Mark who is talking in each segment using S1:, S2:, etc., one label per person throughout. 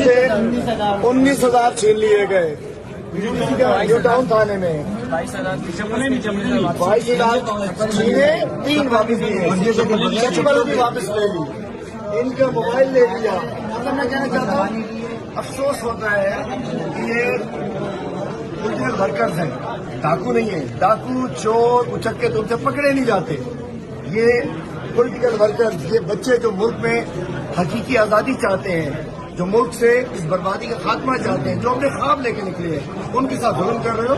S1: से 19,000 छीन लिए गए न्यू टाउन थाने में। 22,000 छीने, 3 वापस लिए, चचबल भी वापस ले ली, इनका मोबाइल ले लिया। मतलब मैं कहना चाहता हूँ, अफसोस होता है कि ये पॉलिटिकल वर्कर्स हैं, डाकू नहीं है। डाकू चोर उचक्के तुमसे पकड़े नहीं जाते। ये पॉलिटिकल वर्कर्स, ये बच्चे जो मुल्क में हकीकी आज़ादी चाहते हैं, जो मुल्क से इस बर्बादी का खात्मा चाहते हैं, जो अपने ख्वाब लेके निकले हैं, उनके साथ जुल्म कर रहे हो।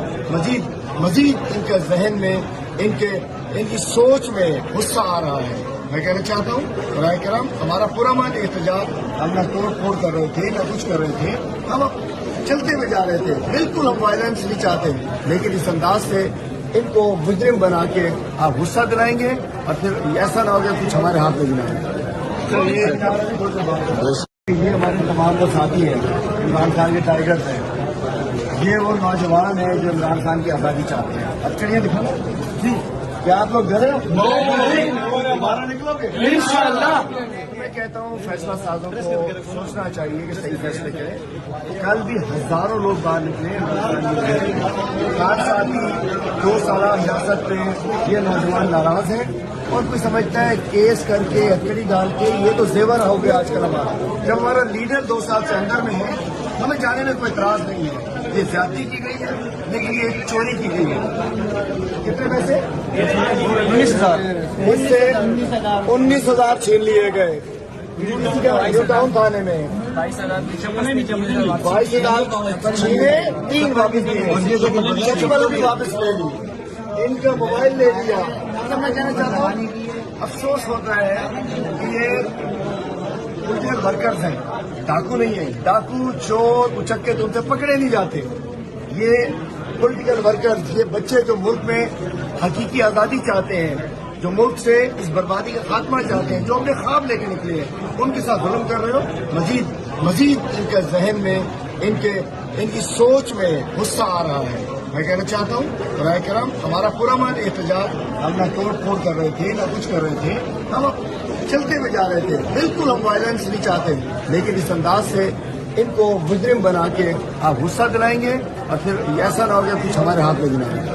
S1: मजीद इनके जहन में, इनकी सोच में गुस्सा आ रहा है। मैं कहना चाहता हूँ, राय कराम, हमारा पूरा मान एहतजाज, हम ना तोड़ फोड़ कर रहे थे, ना कुछ कर रहे थे, हम चलते हुए जा रहे थे। बिल्कुल हम वायलेंस नहीं चाहते, लेकिन इस अंदाज से इनको मुजरिम बना के आप गुस्सा दिलाएंगे और फिर ऐसा ना होगा कुछ हमारे हाथ में दिलाएंगे। ये हमारे तमाम वो साथी हैं, इमरान खान के टाइगर्स हैं। ये वो नौजवान हैं जो इमरान खान की आज़ादी चाहते हैं। अब चलिए दिखाना जी, क्या आप लोग डरे हो? बाहर निकलोगे इंशाअल्लाह। मैं कहता हूँ फैसला साजों को सोचना चाहिए कि सही फैसले करें। कल भी हजारों लोग बाहर निकले, 4 साथी 2 साल हिरासत पे ये नौजवान नाराज हैं और कोई समझता है केस करके हथकड़ी डाल के ये तो जेवर हो गया आजकल हमारा। जब हमारा लीडर 2 साल से अंदर में है, हमें जाने में कोई इतराज नहीं है। ये ज्यादती की गई है, लेकिन ये चोरी की गई है। कितने पैसे? 19,000। इससे 19,000 छीन लिए गए न्यू टाउन थाने में। 22,000 छीने, 3 वापस लिए, चचबल भी वापस ले ली, इनका मोबाइल ले लिया। मतलब मैं कहना चाहता हूँ, अफसोस होता है कि ये पॉलिटिकल वर्कर्स हैं, डाकू नहीं है। डाकू चोर उचक्के तुमसे पकड़े नहीं जाते। ये पॉलिटिकल वर्कर्स, ये बच्चे जो मुल्क में हकीकी आज़ादी चाहते हैं, जो मुल्क से इस बर्बादी का खात्मा चाहते हैं, जो अपने ख्वाब लेके निकले हैं, उनके साथ जुल्म कर रहे हो। मजीद इनके जहन में, इनकी सोच में गुस्सा आ रहा है। मैं कहना चाहता हूँ, राय कराम, हमारा पूरा मान एहतजाज, हम ना तोड़ फोड़ कर रहे थे, ना कुछ कर रहे थे, हम चलते हुए जा रहे थे। बिल्कुल हम वायलेंस नहीं चाहते, लेकिन इस अंदाज से इनको मुजरिम बना के आप गुस्सा दिलाएंगे और फिर ऐसा ना होगा कुछ हमारे हाथ में दिलाएंगे।